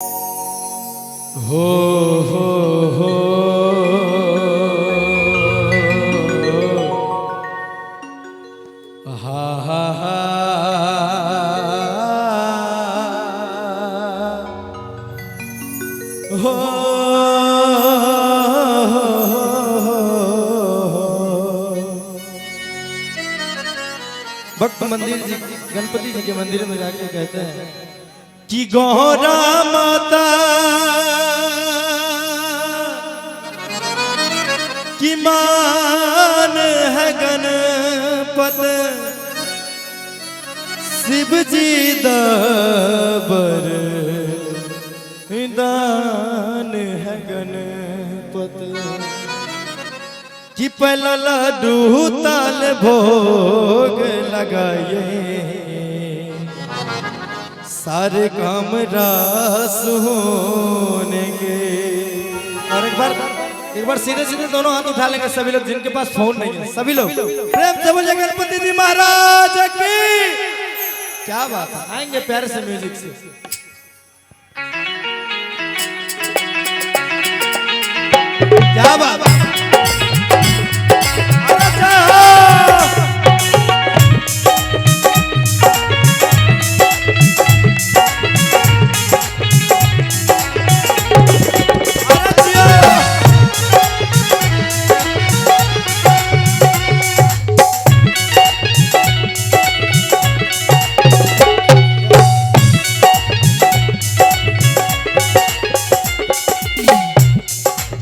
हो हो हो हा हा हा हो भक्त मंदिर जी गणपति जी के मंदिर में जाके कहते हैं कि गौरा माता की मान है गणपत शिव जी दबर दान है गणपत कि पहला लड्डू ताल भोग लगाए सारे काम रास होने के। और एक बार सीधे सीधे दोनों हाथ उठा लेंगे सभी लोग जिनके पास फोन नहीं है, सभी लोग प्रेम से बोलिए गणपति जी महाराज की। क्या बात है, आएंगे प्यारे से म्यूजिक से। क्या बात है,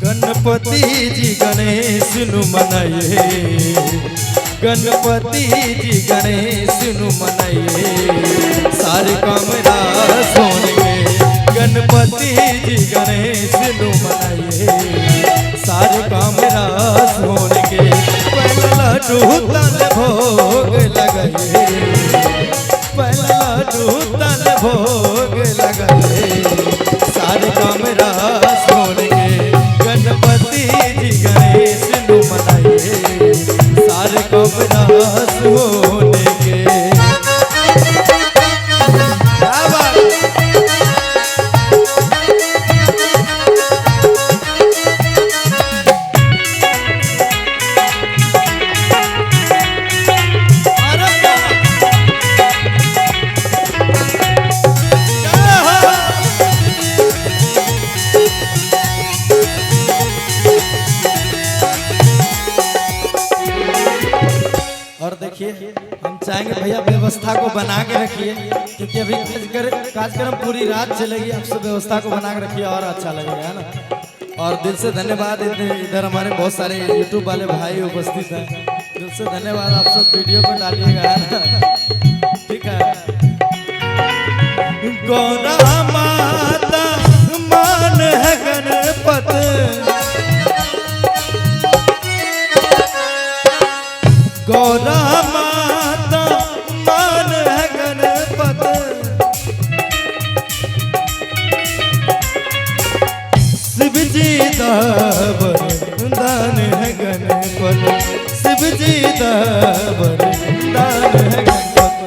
गणपति जी गणेश नु मनाइए, गणपति जी गणेश नु मनाइए सारे काम रास होंगे। गणपति जी गणेश नु मनाइए सारे काम रास होंगे। पहला लड्डू तल भोग लगाइए, पहला लड्डू तल भोग लगाइए सारे काम रास होंगे। गणपति जी गणेश नु मनाइए सारे काम रास होने के। और देखिए हम चाहेंगे भैया व्यवस्था को बना के रखिए क्योंकि अभी कार्यक्रम पूरी रात चलेगी। आप सब व्यवस्था को बना के रखिए और अच्छा लगेगा, है ना। और दिल से धन्यवाद, इधर हमारे बहुत सारे यूट्यूब वाले भाई उपस्थित हैं, दिल से धन्यवाद। आप सब वीडियो को डालिएगा, है ना, ठीक है। गौरा माता मान है गणपत, गौरा माता मान है गणपत शिव जी दबर दान है गणपत, शिव जी दबर दान है गणपत।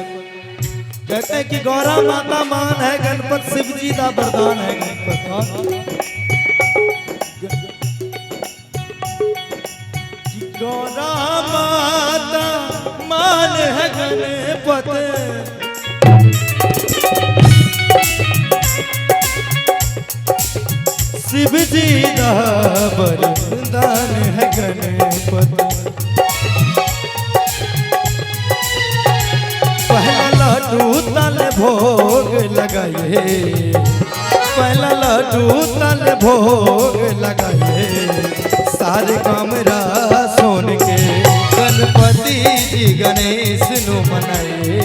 कहते हैं कि गौरा माता मान है गणपत शिव जी दा वरदान है गणपत। गौरा माता मान है गणपत शिव जी दा वरदान है गणपत। पहला लड्डू तल भोग लगाइए, पहला लड्डू तल भोग लगाइए सारे काम रास होंगे। गणपति जी गणेश नु मनाइए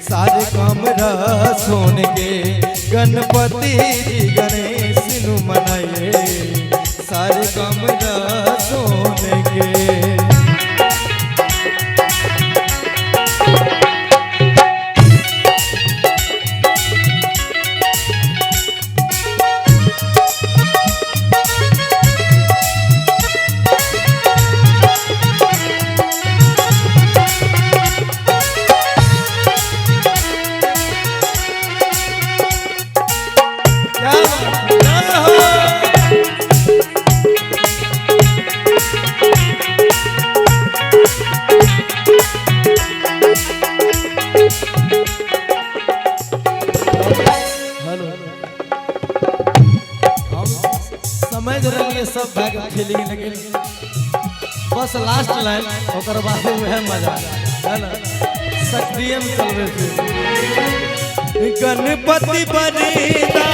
सारे काम रास होंगे। गणपति जी गणेश नु मनाइए सारे काम रास होंगे। क्या समझ रही सब भाग खेली लेकिन बस लास्ट लाइन और बाद वह मजा है ना सक्रिय में चलवे थे गणपति बनीदा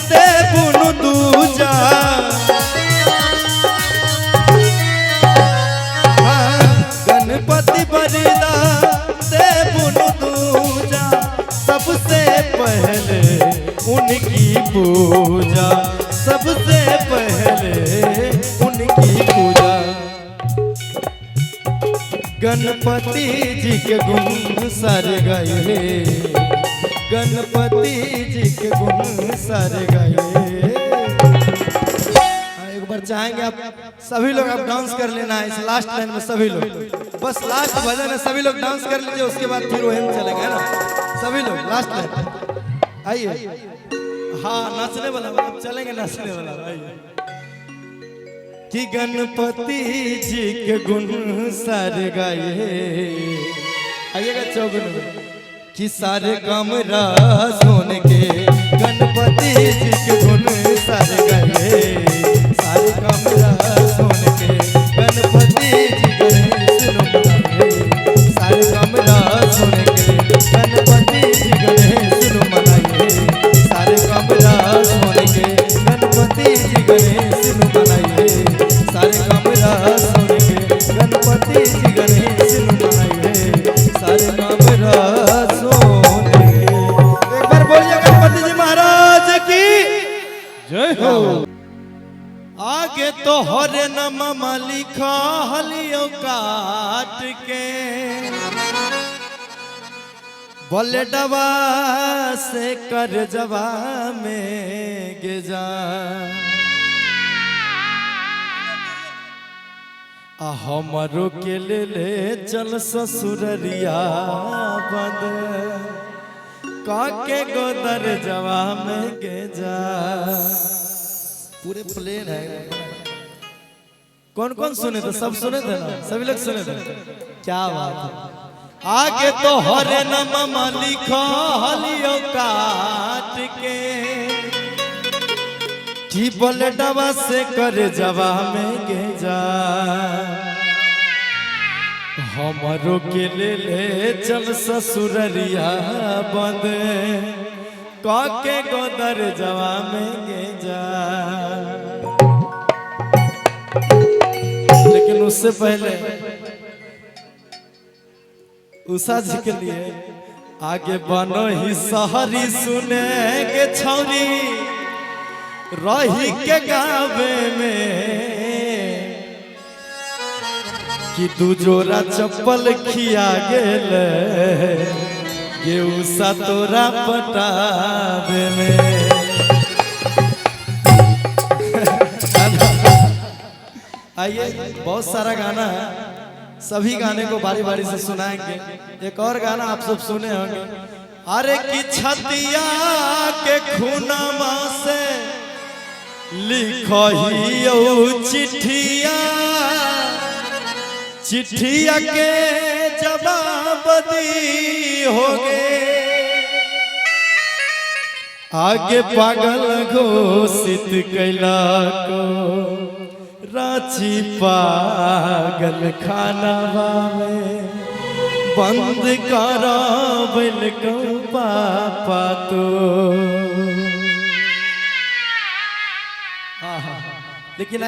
से बुनु दूजा गणपति बनीदा से बुनु दूजा सबसे पहले उनकी पूजा सबसे पहले उनकी पूजा गणपति जी के गुण सारे गाए गणपति जी के गुण सारे गाए। एक बार चाहेंगे आप सभी लोग आप डांस कर लेना है इस लास्ट लाइन में सभी लोग बस लास्ट भजन है सभी लोग डांस कर लीजिए उसके बाद फिर वही चलेगा ना सभी लोग लास्ट लाइन आइए। हाँ नाचने वाला चलेंगे नाचने वाला आइए कि गणपति जी के गुण सारे गाए आइएगा चौगुन में कि सारे कमरा सोने के गणपति जी के गुण सारे गाए सारे कमरा सोने के गणपति जी गणेश मनाए सारे कमरा सोने के गणपति जी गणेश मनाए सारे कमरा सोने के गणपति जी गणेश मनाए सारे कमरा सोने के गणपति जी गणेश मनाए सारे कमरा सोने एक बार बोलिए गणपति जी महाराज की जय हो। आगे तो हरे नम लिखा हलियो काट के बोले डबा से कर जवा में गे जा हमारो के ले चल ससुररिया बंद काके गोदर जवा में गे जा पूरे प्लेन है कौन कौन सुने थे सब सुने थे ना सभी लोग सुने थे क्या बात है। आगे तो हरे नम लिखो हलियो काट के की बोले डबा से करे जवा में गे जा हमारो के ले चल ससुररिया बंद काके गोदर जवा में गे जा। लेकिन उससे पहले उषा जी के लिए आगे बनो ही सहरी सुनेंगे छौरी रही के गावे में कि दू जोरा चप्पल खिया गेल ये उषा तोरा पटावे में। आइए बहुत सारा गाना है सभी गाने को बारी बारी से सुनाएंगे। एक और गाना आप सब सुने होंगे अरे की छतिया के खूनमा से लिखो ही चिट्ठिया चिट्ठिया के जवाब दी होगे आगे पागल घोषित कैला को रांची पागल खाना में बंद करा बिल को पापा तो। लेकिन